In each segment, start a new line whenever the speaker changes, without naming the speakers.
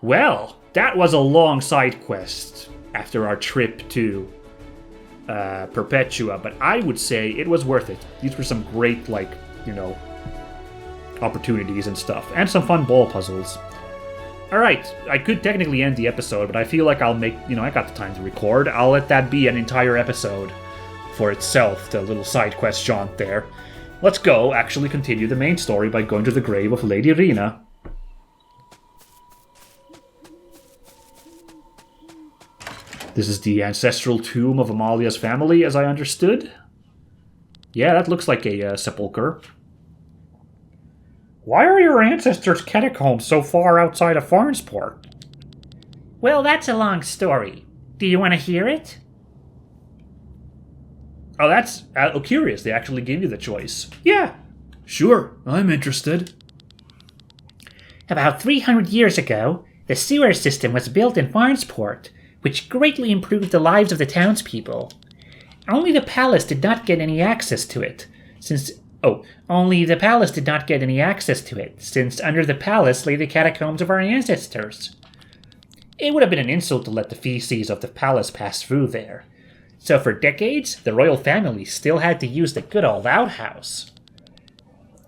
Well, that was a long side quest after our trip to Perpetua, but I would say it was worth it. These were some great, opportunities and stuff, and some fun ball puzzles. Alright, I could technically end the episode, but I feel like I'll make, I got the time to record. I'll let that be an entire episode for itself, the little side quest jaunt there. Let's go actually continue the main story by going to the grave of Lady Reina. This is the ancestral tomb of Amalia's family, as I understood. Yeah, that looks like a sepulcher. Why are your ancestors' catacombs so far outside of Farnsport?
Well, that's a long story. Do you want to hear it?
Oh, that's curious. They actually gave you the choice.
Yeah. Sure, I'm interested.
About 300 years ago, the sewer system was built in Farnsport, which greatly improved the lives of the townspeople. Only the palace did not get any access to it, since under the palace lay the catacombs of our ancestors. It would have been an insult to let the feces of the palace pass through there. So for decades, the royal family still had to use the good old outhouse.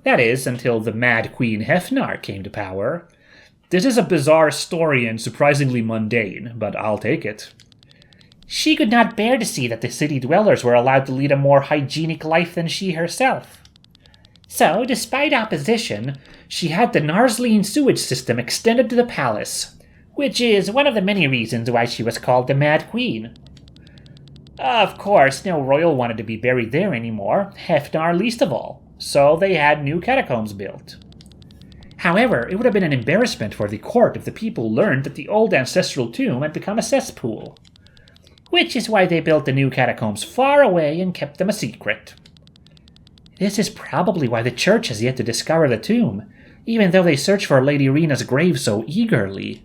That is, until the mad Queen Hefnar came to power. This is a bizarre story and surprisingly mundane, but I'll take it. She could not bear to see that the city dwellers were allowed to lead a more hygienic life than she herself. So, despite opposition, she had the Narsleen sewage system extended to the palace, which is one of the many reasons why she was called the Mad Queen. Of course, no royal wanted to be buried there anymore, Hefnar least of all, so they had new catacombs built. However, it would have been an embarrassment for the court if the people learned that the old ancestral tomb had become a cesspool, which is why they built the new catacombs far away and kept them a secret. This is probably why the church has yet to discover the tomb, even though they search for Lady Reina's grave so eagerly.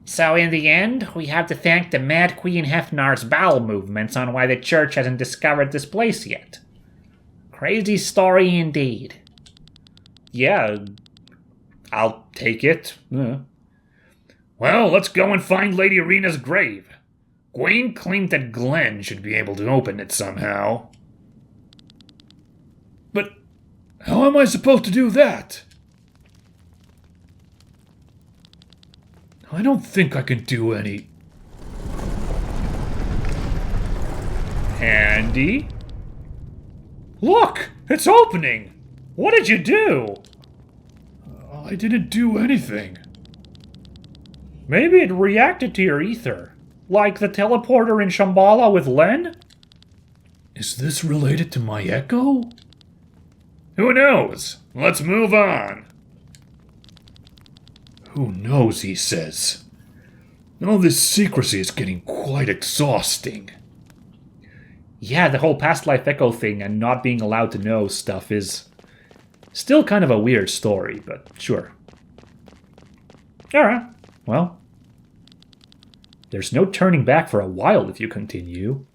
So in the end, we have to thank the Mad Queen Hefnar's bowel movements on why the church hasn't discovered this place yet. Crazy story indeed.
Yeah, I'll take it.
Well, let's go and find Lady Reina's grave. Gwaine claimed that Glenn should be able to open it somehow. But how am I supposed to do that? I don't think I can do any.
Handy? Look! It's opening! What did you do?
I didn't do anything.
Maybe it reacted to your ether. Like the teleporter in Shambhala with Len?
Is this related to my echo? Who knows? Let's move on. Who knows, he says. All this secrecy is getting quite exhausting.
Yeah, the whole past life echo thing and not being allowed to know stuff is still kind of a weird story, but sure. Alright, well. There's no turning back for a while if you continue.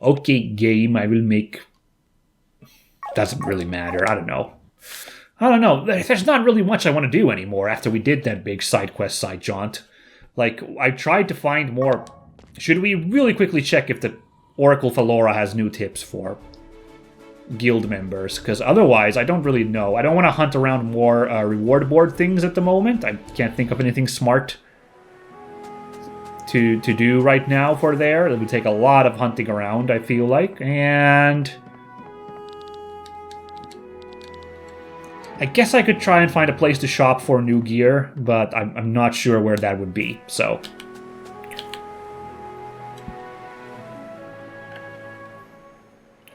Okay, game, I will make... Doesn't really matter, I don't know. There's not really much I want to do anymore after we did that big side quest side jaunt. Like, I tried to find more... Should we really quickly check if the Oracle Thalora has new tips for guild members? Because otherwise, I don't really know. I don't want to hunt around more reward board things at the moment. I can't think of anything smart to do right now for there. It would take a lot of hunting around, I feel like. And I guess I could try and find a place to shop for new gear, but I'm not sure where that would be, so...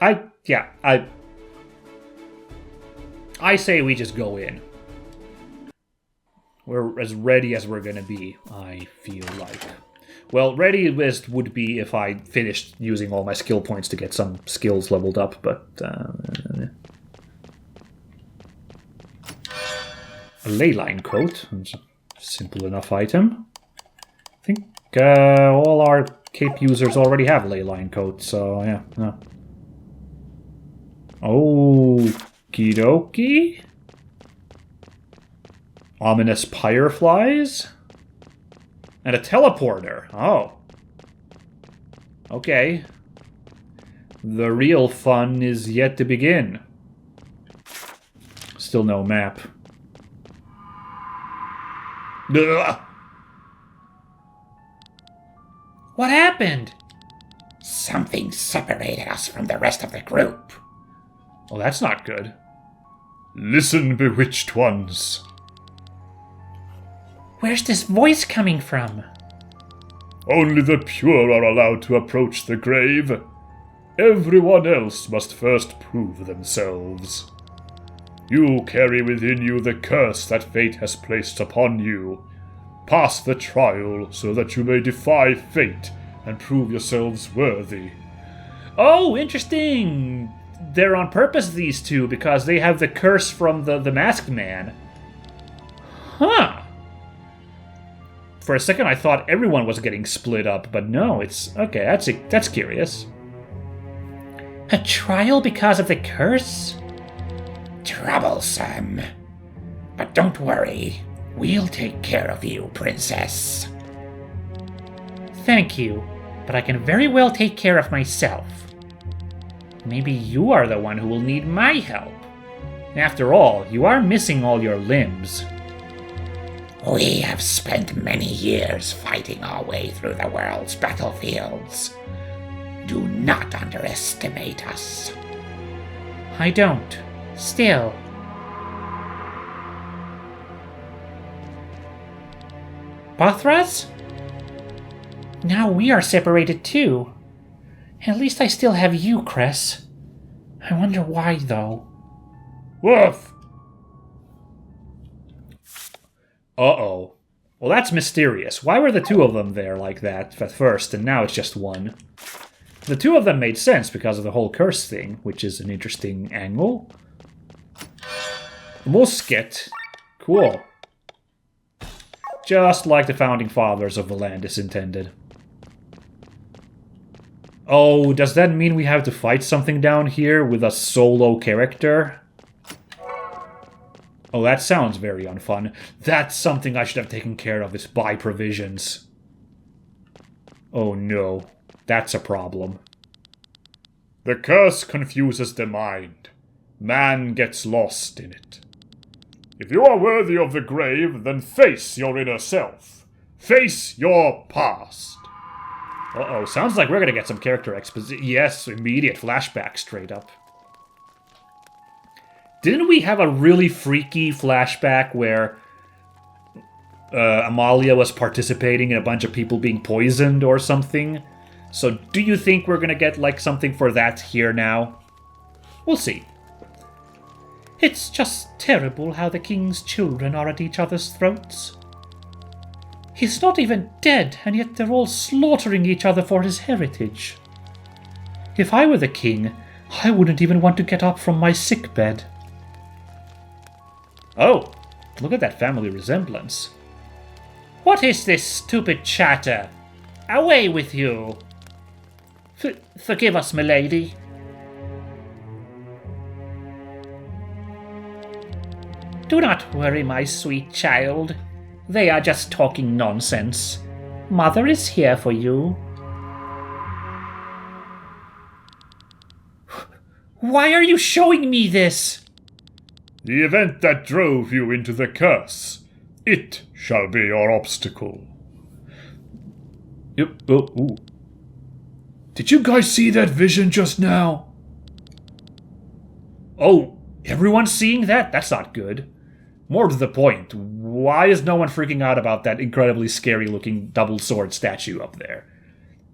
I say we just go in. We're as ready as we're gonna be, I feel like. Well, readiest would be if I finished using all my skill points to get some skills leveled up, but... a leyline coat. Simple enough item. I think all our cape users already have leyline coats, so yeah. No. Oh, Kidoki? Ominous fireflies? And a teleporter. Oh. Okay. The real fun is yet to begin. Still no map. Ugh.
What happened?
Something separated us from the rest of the group.
Well, that's not good.
Listen, bewitched ones.
Where's this voice coming from?
Only the pure are allowed to approach the grave. Everyone else must first prove themselves. You carry within you the curse that fate has placed upon you. Pass the trial so that you may defy fate and prove yourselves worthy.
Oh, interesting! They're on purpose, these two, because they have the curse from the masked man. Huh. For a second I thought everyone was getting split up, but no, it's... okay, that's curious.
A trial because of the curse?
Troublesome. But don't worry. We'll take care of you, princess.
Thank you, but I can very well take care of myself.
Maybe you are the one who will need my help. After all, you are missing all your limbs.
We have spent many years fighting our way through the world's battlefields. Do not underestimate us.
I don't. Still. Bothras? Now we are separated too. At least I still have you, Cress. I wonder why, though.
Woof!
Uh-oh. Well, that's mysterious. Why were the two of them there like that at first, and now it's just one? The two of them made sense because of the whole curse thing, which is an interesting angle. Musket. Cool. Just like the founding fathers of the land is intended. Oh, does that mean we have to fight something down here with a solo character? Oh, that sounds very unfun. That's something I should have taken care of, is buy provisions. Oh no, that's a problem.
The curse confuses the mind. Man gets lost in it. If you are worthy of the grave, then face your inner self. Face your past.
Uh-oh, sounds like we're gonna get some character exposition. Yes, immediate flashback straight up. Didn't we have a really freaky flashback where Amalia was participating in a bunch of people being poisoned or something? So do you think we're gonna get like something for that here now? We'll see.
It's just terrible how the king's children are at each other's throats. He's not even dead, and yet they're all slaughtering each other for his heritage. If I were the king, I wouldn't even want to get up from my sickbed.
Oh, look at that family resemblance.
What is this stupid chatter? Away with you! Forgive us, milady. Do not worry, my sweet child. They are just talking nonsense. Mother is here for you. Why are you showing me this?
The event that drove you into the curse. It shall be your obstacle.
Yep. Oh, ooh. Did you guys see that vision just now? Oh, everyone's seeing that? That's not good. More to the point, why is no one freaking out about that incredibly scary-looking double sword statue up there?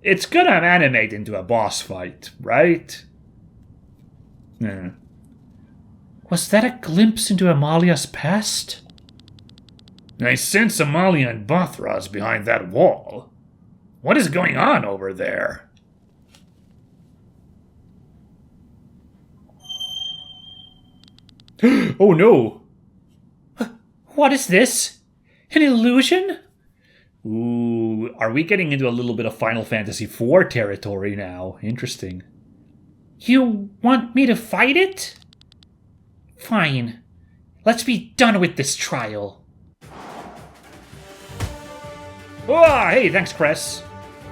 It's gonna animate into a boss fight, right?
Was that a glimpse into Amalia's past?
I sense Amalia and Bothras behind that wall. What is going on over there?
Oh no!
What is this? An illusion?
Ooh, are we getting into a little bit of Final Fantasy IV territory now? Interesting.
You want me to fight it? Fine. Let's be done with this trial.
Oh, hey, thanks, Cress.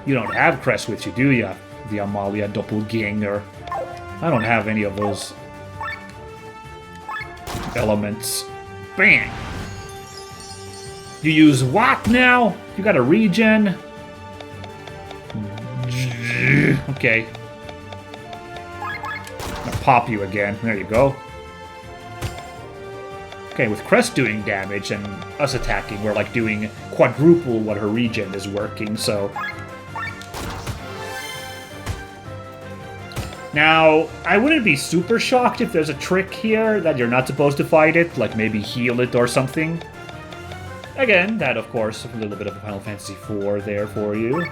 You don't have Cress with you, do ya? The Amalia doppelganger. I don't have any of those elements. Bang! You use what now? You got a regen? Okay. I'll pop you again. There you go. Okay, with Crest doing damage and us attacking, we're like doing quadruple what her regen is working, so... Now, I wouldn't be super shocked if there's a trick here that you're not supposed to fight it, like maybe heal it or something. Again, that of course, a little bit of Final Fantasy IV there for you.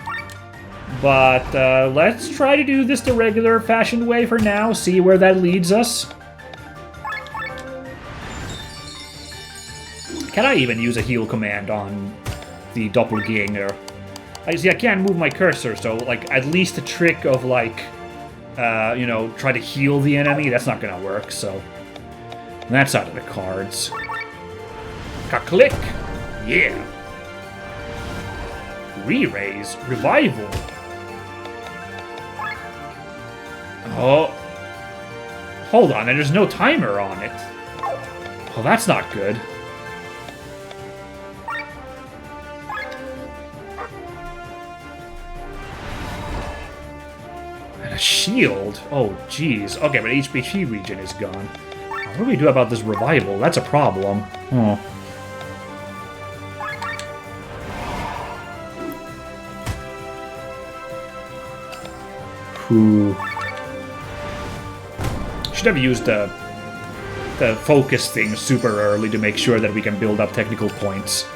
But let's try to do this the regular fashioned way for now, see where that leads us. Can I even use a heal command on the doppelganger? I can't move my cursor, so like at least a trick of like, you know, try to heal the enemy, that's not gonna work, so that's out of the cards. Ka-click! Yeah! Re-raise, revival. Oh. Hold on, and there's no timer on it. Oh, that's not good. And a shield? Oh, jeez. Okay, but HP regen is gone. What do we do about this revival? That's a problem. Oh. Ooh. Should have used the focus thing super early to make sure that we can build up technical points.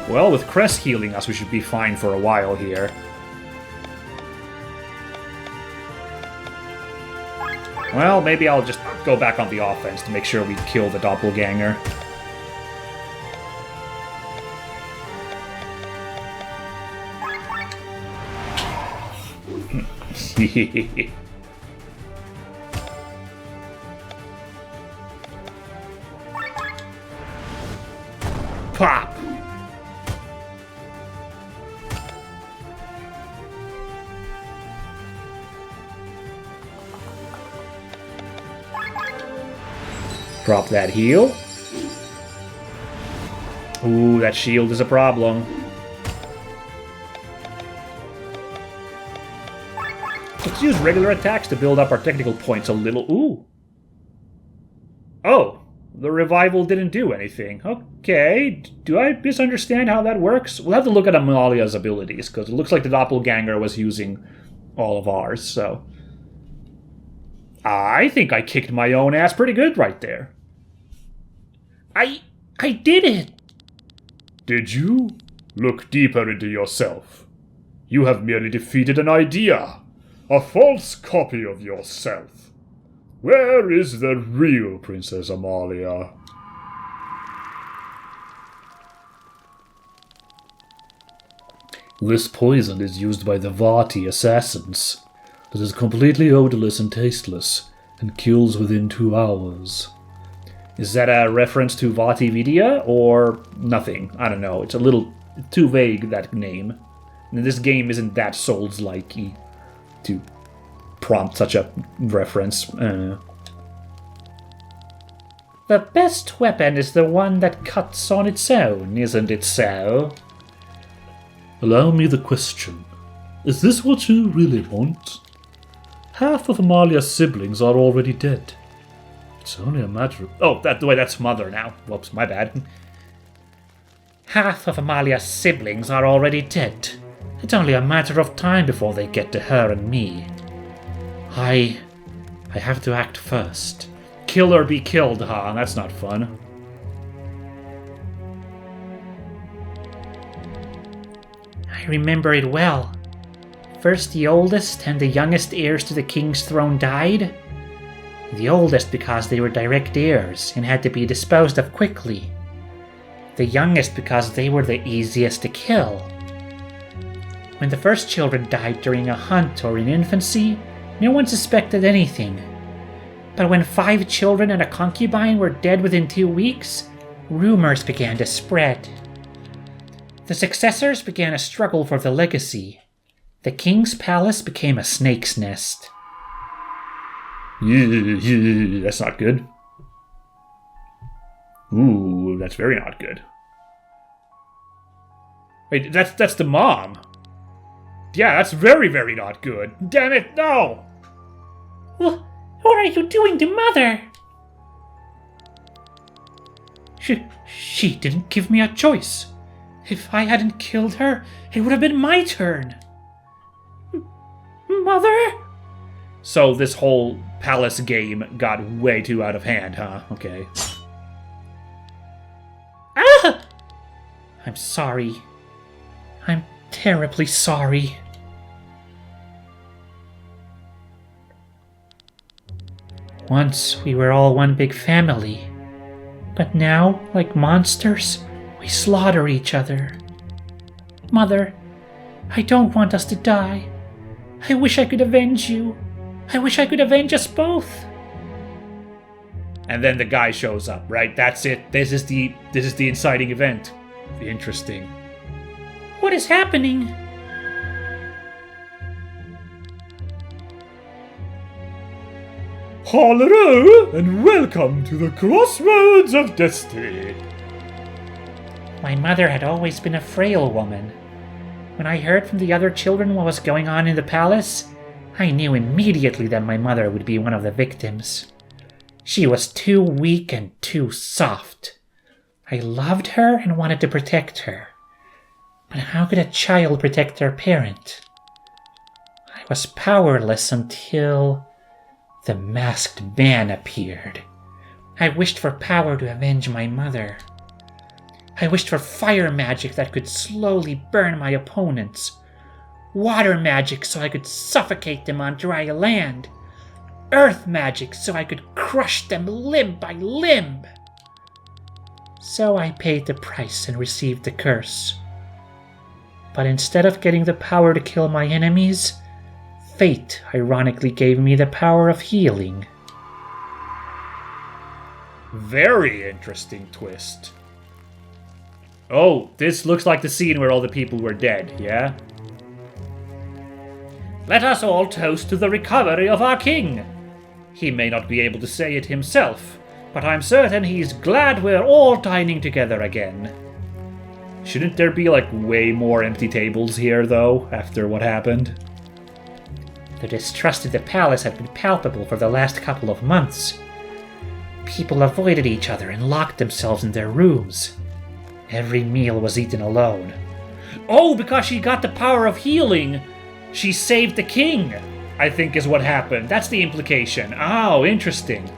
Well, with Crest healing us, we should be fine for a while here. Well, maybe I'll just go back on the offense to make sure we kill the doppelganger. Pop! Drop that heal. Ooh, that shield is a problem. Let's use regular attacks to build up our technical points a little. Ooh. Oh, the revival didn't do anything. Okay, do I misunderstand how that works? We'll have to look at Amalia's abilities, because it looks like the doppelganger was using all of ours, so... I think I kicked my own ass pretty good right there.
I did it!
Did you? Look deeper into yourself. You have merely defeated an idea. A false copy of yourself. Where is the real Princess Amalia?
This poison is used by the Vati assassins. It is completely odorless and tasteless, and kills within 2 hours. Is that a reference to Vati Vidya, or nothing? I don't know, it's a little too vague, that name. And this game isn't that Souls-like-y to prompt such a reference.
The best weapon is the one that cuts on its own, isn't it so?
Allow me the question. Is this what you really want? Half of Amalia's siblings are already dead. It's only a matter of...
Oh, that's Mother now. Whoops, my bad. Half of Amalia's siblings are already dead. It's only a matter of time before they get to her and me. I have to act first.
Kill or be killed, huh? That's not fun.
I remember it well. First the oldest and the youngest heirs to the king's throne died. The oldest because they were direct heirs and had to be disposed of quickly. The youngest because they were the easiest to kill. When the first children died during a hunt or in infancy, No one suspected anything. But when 5 children and a concubine were dead within 2 weeks, rumors began to spread. The successors began a struggle for the legacy. The king's palace became a snake's nest.
Yeah, that's not good. Ooh, that's very not good. Wait, that's the mom. Yeah, that's very, very not good. Damn it, no!
What are you doing to Mother? She didn't give me a choice. If I hadn't killed her, it would have been my turn. Mother?
So this whole palace game got way too out of hand, huh? Okay.
Ah! I'm sorry. I'm terribly sorry. Once we were all one big family, but now, like monsters, we slaughter each other. Mother, I don't want us to die. I wish I could avenge you. I wish I could avenge us both.
And then the guy shows up, right? That's it. This is the inciting event. Interesting.
What is happening?
Hello, and welcome to the Crossroads of Destiny.
My mother had always been a frail woman. When I heard from the other children what was going on in the palace, I knew immediately that my mother would be one of the victims. She was too weak and too soft. I loved her and wanted to protect her. But how could a child protect their parent? I was powerless until the masked man appeared. I wished for power to avenge my mother. I wished for fire magic that could slowly burn my opponents. Water magic so I could suffocate them on dry land. Earth magic so I could crush them limb by limb. So I paid the price and received the curse. But instead of getting the power to kill my enemies, fate ironically gave me the power of healing.
Very interesting twist. Oh, this looks like the scene where all the people were dead, yeah?
Let us all toast to the recovery of our king. He may not be able to say it himself, but I'm certain he's glad we're all dining together again.
Shouldn't there be, like, way more empty tables here, though, after what happened?
The distrust of the palace had been palpable for the last couple of months. People avoided each other and locked themselves in their rooms. Every meal was eaten alone.
Oh, because she got the power of healing! She saved the king, I think is what happened. That's the implication. Oh, interesting.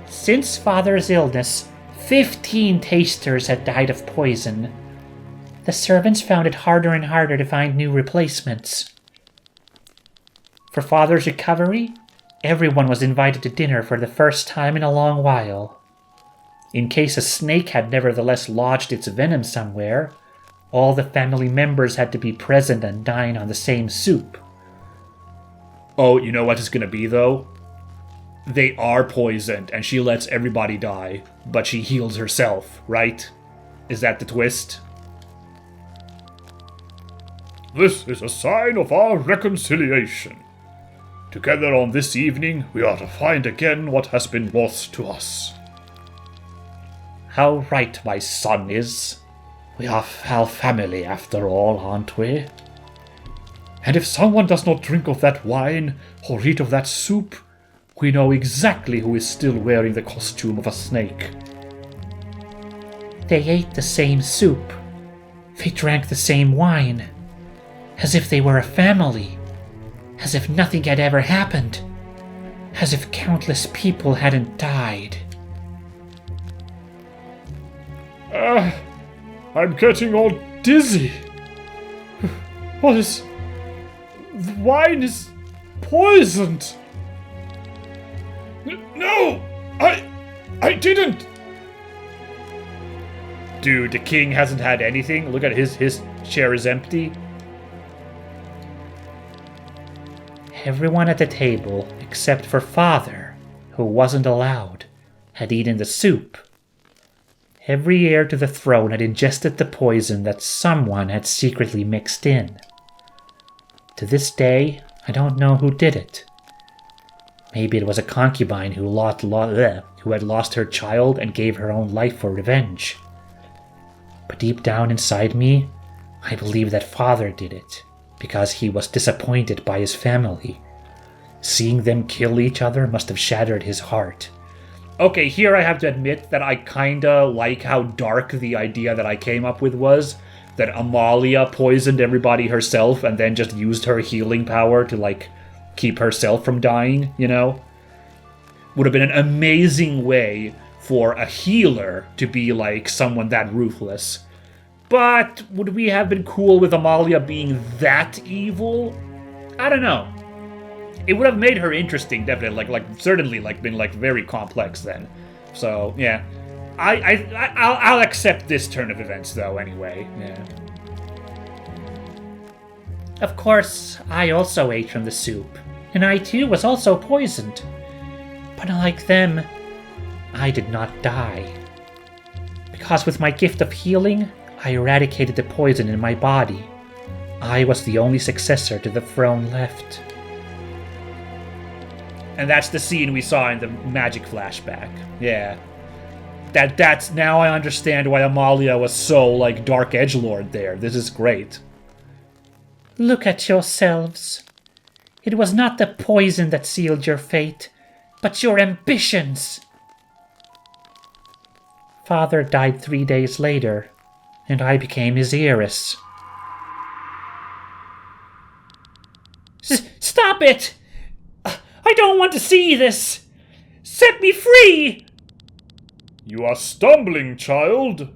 Since Father's illness, 15 tasters had died of poison. The servants found it harder and harder to find new replacements. For Father's recovery, everyone was invited to dinner for the first time in a long while. In case a snake had nevertheless lodged its venom somewhere, all the family members had to be present and dine on the same soup.
Oh, you know what it's gonna be, though? They are poisoned, and she lets everybody die, but she heals herself, right? Is that the twist?
This is a sign of our reconciliation. Together on this evening, we are to find again what has been lost to us.
How right my son is. We are our family after all, aren't we? And if someone does not drink of that wine or eat of that soup, we know exactly who is still wearing the costume of a snake.
They ate the same soup. They drank the same wine. As if they were a family. As if nothing had ever happened. As if countless people hadn't died.
I'm getting all dizzy. What is... The wine is poisoned. No! I didn't!
Dude, the king hasn't had anything. Look at his chair is empty.
Everyone at the table, except for Father, who wasn't allowed, had eaten the soup. Every heir to the throne had ingested the poison that someone had secretly mixed in. To this day, I don't know who did it. Maybe it was a concubine who had lost her child and gave her own life for revenge. But deep down inside me, I believe that Father did it, because he was disappointed by his family. Seeing them kill each other must have shattered his heart.
Okay, here I have to admit that I kinda like how dark the idea that I came up with was. That Amalia poisoned everybody herself and then just used her healing power to, like, keep herself from dying, you know? Would have been an amazing way for a healer to be, like, someone that ruthless. But would we have been cool with Amalia being that evil? I don't know. It would have made her interesting, definitely. Certainly, been very complex then. So yeah, I'll accept this turn of events though. Anyway, yeah.
Of course, I also ate from the soup, and I too was also poisoned. But unlike them, I did not die. Because with my gift of healing, I eradicated the poison in my body. I was the only successor to the throne left.
And that's the scene we saw in the magic flashback. Yeah. That's now I understand why Amalia was so, Dark Edgelord there. This is great.
Look at yourselves. It was not the poison that sealed your fate, but your ambitions. Father died 3 days later, and I became his heiress. Stop it! I don't want to see this! Set me free!
You are stumbling, child.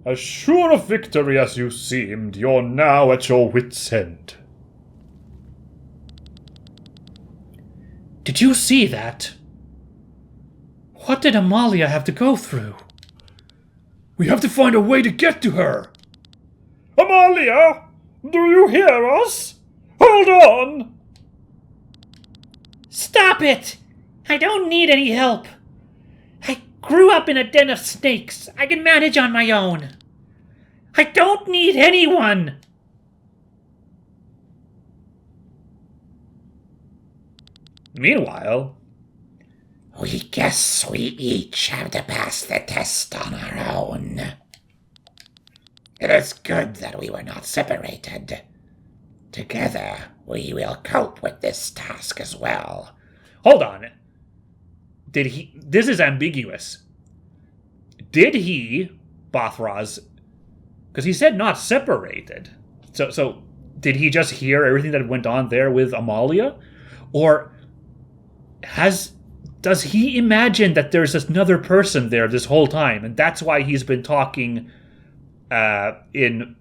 As sure of victory as you seemed, you're now at your wits' end.
Did you see that? What did Amalia have to go through?
We have to find a way to get to her!
Amalia! Do you hear us? Hold on!
Stop it! I don't need any help. I grew up in a den of snakes. I can manage on my own. I don't need anyone.
Meanwhile,
we guess we each have to pass the test on our own. It is good that we were not separated. Together, we will cope with this task as well.
Hold on. This is ambiguous. Did he, Bothraz, because he said not separated. So did he just hear everything that went on there with Amalia? Or does he imagine that there's another person there this whole time, and that's why he's been talking in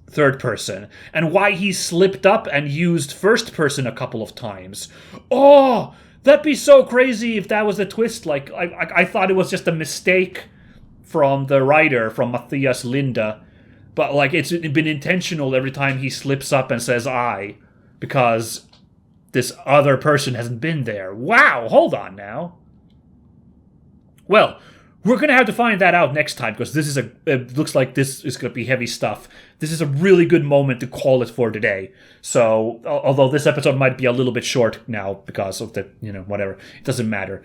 third person, and why he slipped up and used first person a couple of times? Oh, that'd be so crazy if that was a twist. I thought it was just a mistake from the writer, from Matthias Linda, but it's been intentional every time he slips up and says I, because this other person hasn't been there. Wow, hold on now. Well, we're going to have to find that out next time, because it looks like this is going to be heavy stuff. This is a really good moment to call it for today. So, although this episode might be a little bit short now because of the, whatever. It doesn't matter.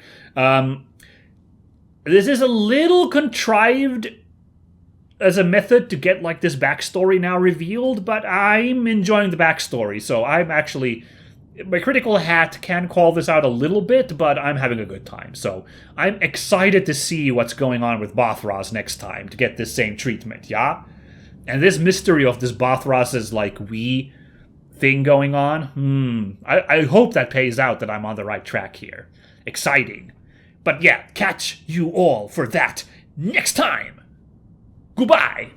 This is a little contrived as a method to get, this backstory now revealed, but I'm enjoying the backstory, so I'm actually... My critical hat can call this out a little bit, but I'm having a good time. So I'm excited to see what's going on with Bothraz next time to get this same treatment, yeah? And this mystery of this Bothraz's, wee thing going on, I hope that pays out, that I'm on the right track here. Exciting. But yeah, catch you all for that next time. Goodbye.